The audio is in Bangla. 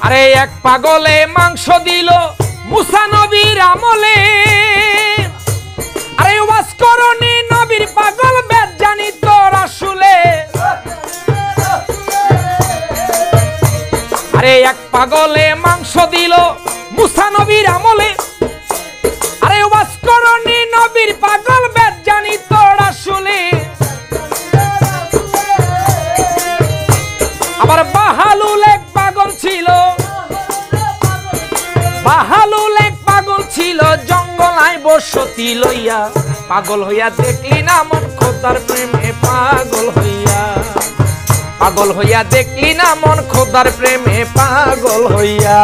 আরে এক পাগলে মাংস দিল মুসা নবীর আমলে। আরে ওয়াজ করনি নবীর পাগল বেদ জানি তোর আসলে। আরে এক পাগলে মাংস দিল মুসা নবীর আমলে। আরে ওয়াজ করনি নবীর পাগল বেদ জানি তোর আসলে। আবার বাহালুল এক পাগল ছিল, বাহালুল এক পাগল ছিল জঙ্গলায় বসতি লইয়া। পাগল হইয়া দেখলি না মন খোদার প্রেমে পাগল হইয়া। পাগল হইয়া দেখলি না মন খোদার প্রেমে পাগল হইয়া।